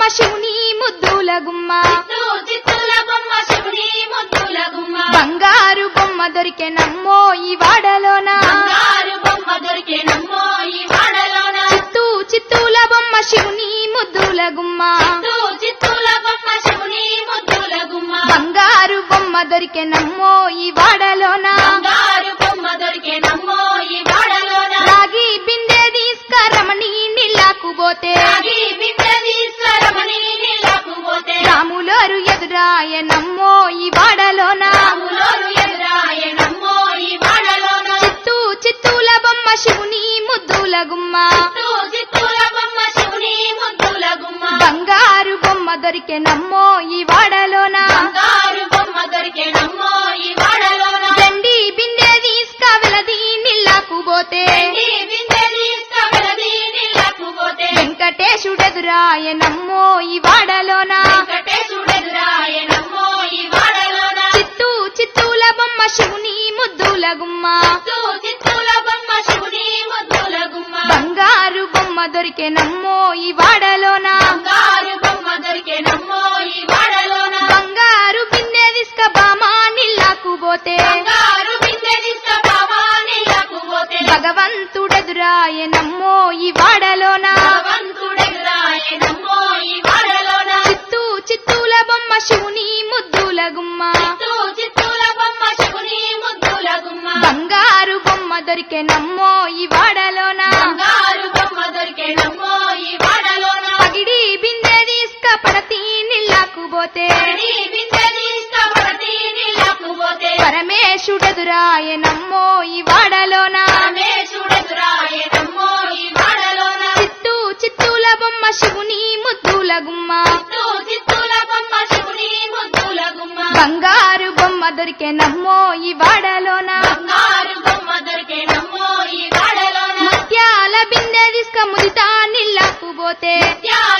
శివుని ముద్దుల గుమ్మ చిత్తూల బొమ్మ శివుని ముద్దుల గుమ్మ బంగారు బొమ్మ దొరికెనమ్మో ఈ వాడలోన బంగారు బొమ్మ దొరికేనమ్మో ఈ వాడలోన చిత్తూల బొమ్మ శివుని ముద్దుల గుమ్మ చిత్తూల బొమ్మ శివుని ముద్దుల గుమ్మ బంగారు బొమ్మ దొరికెనమ్మో ఈ వాడలోన బంగారు బొమ్మ దొరికేనమ్మో ఈ వాడలోన రాగి బిందె తీసుకరమణి నీళ్ళకు పోతే రాగి బిడ్డ తీసుకురమని నీళ్ళకు పోతే రాములోరు ఎదురాయనమ్మో ఈ వాడలోన రాములోరు ఎదురాయనమ్మో ఈ వాడలోన చిత్తూల బొమ్మ శివుని ముద్దుల గుమ్మ చిత్తూల బొమ్మ శివుని ముద్దుల గుమ్మ బంగారు బొమ్మ దొరికెనమ్మో ఈ వాడలోన బంగారు బొమ్మ దొరికేనమ్మో ఈ వాడలోన దండి బిందె తీసుకవెలది నీళ్ళకు పోతే ఈ బిడ్డ తీసుకురమని నీళ్ళకు పోతే వెంకటేశుడెదురాయనమ్మో ఈ వాడలోన వెంకటేశుడెదురాయనమ్మో ఈ వాడలోన చిత్తూల బొమ్మ శివుని ముద్దుల గుమ్మ చిత్తూల బొమ్మ శివుని ముద్దుల గుమ్మ బంగారు బొమ్మ దొరికెనమ్మో ఈ వాడలోన బంగారు బొమ్మ దొరికేనమ్మో ఈ వాడలోన బంగారు బిందె తీసుక బామా నీళ్ళకు పోతే బంగారు బిడ్డ తీసుకురావా నీళ్ళకు పోతే భగవంతుడెదురాయనమ్మో ఈ వాడలోన భగవంతుడెదురాయనమ్మో ఈ వాడలోన చిత్తూల బొమ్మ శివుని ముద్దుల గుమ్మ చిత్తూల బొమ్మ శివుని ముద్దుల గుమ్మ బంగారు బొమ్మ దొరికెనమ్మో ఈ వాడలోన బంగారు బొమ్మ దొరికేనమ్మో ఈ వాడలోన పగిడి బిందె తీసుక పడతి నీళ్ళకు పోతే ఈ బిడ్డ తీసుకురమని నీళ్ళకు పోతే పరమేశుడెదురాయనమ్మో ఈ వాడలోన పరమేశుడెదురాయనమ్మో ఈ వాడలోన చిత్తూల బొమ్మ శివుని ముద్దుల గుమ్మ చిత్తూల బొమ్మ శివుని ముద్దుల గుమ్మ బంగారు బొమ్మ దొరికెనమ్మో ఈ వాడలోన బంగారు బొమ్మ దొరికేనమ్మో ఈ వాడలోన ముత్యాల బిందె తీసుక ముదితా నీళ్ళకు పోతే ముత్యాల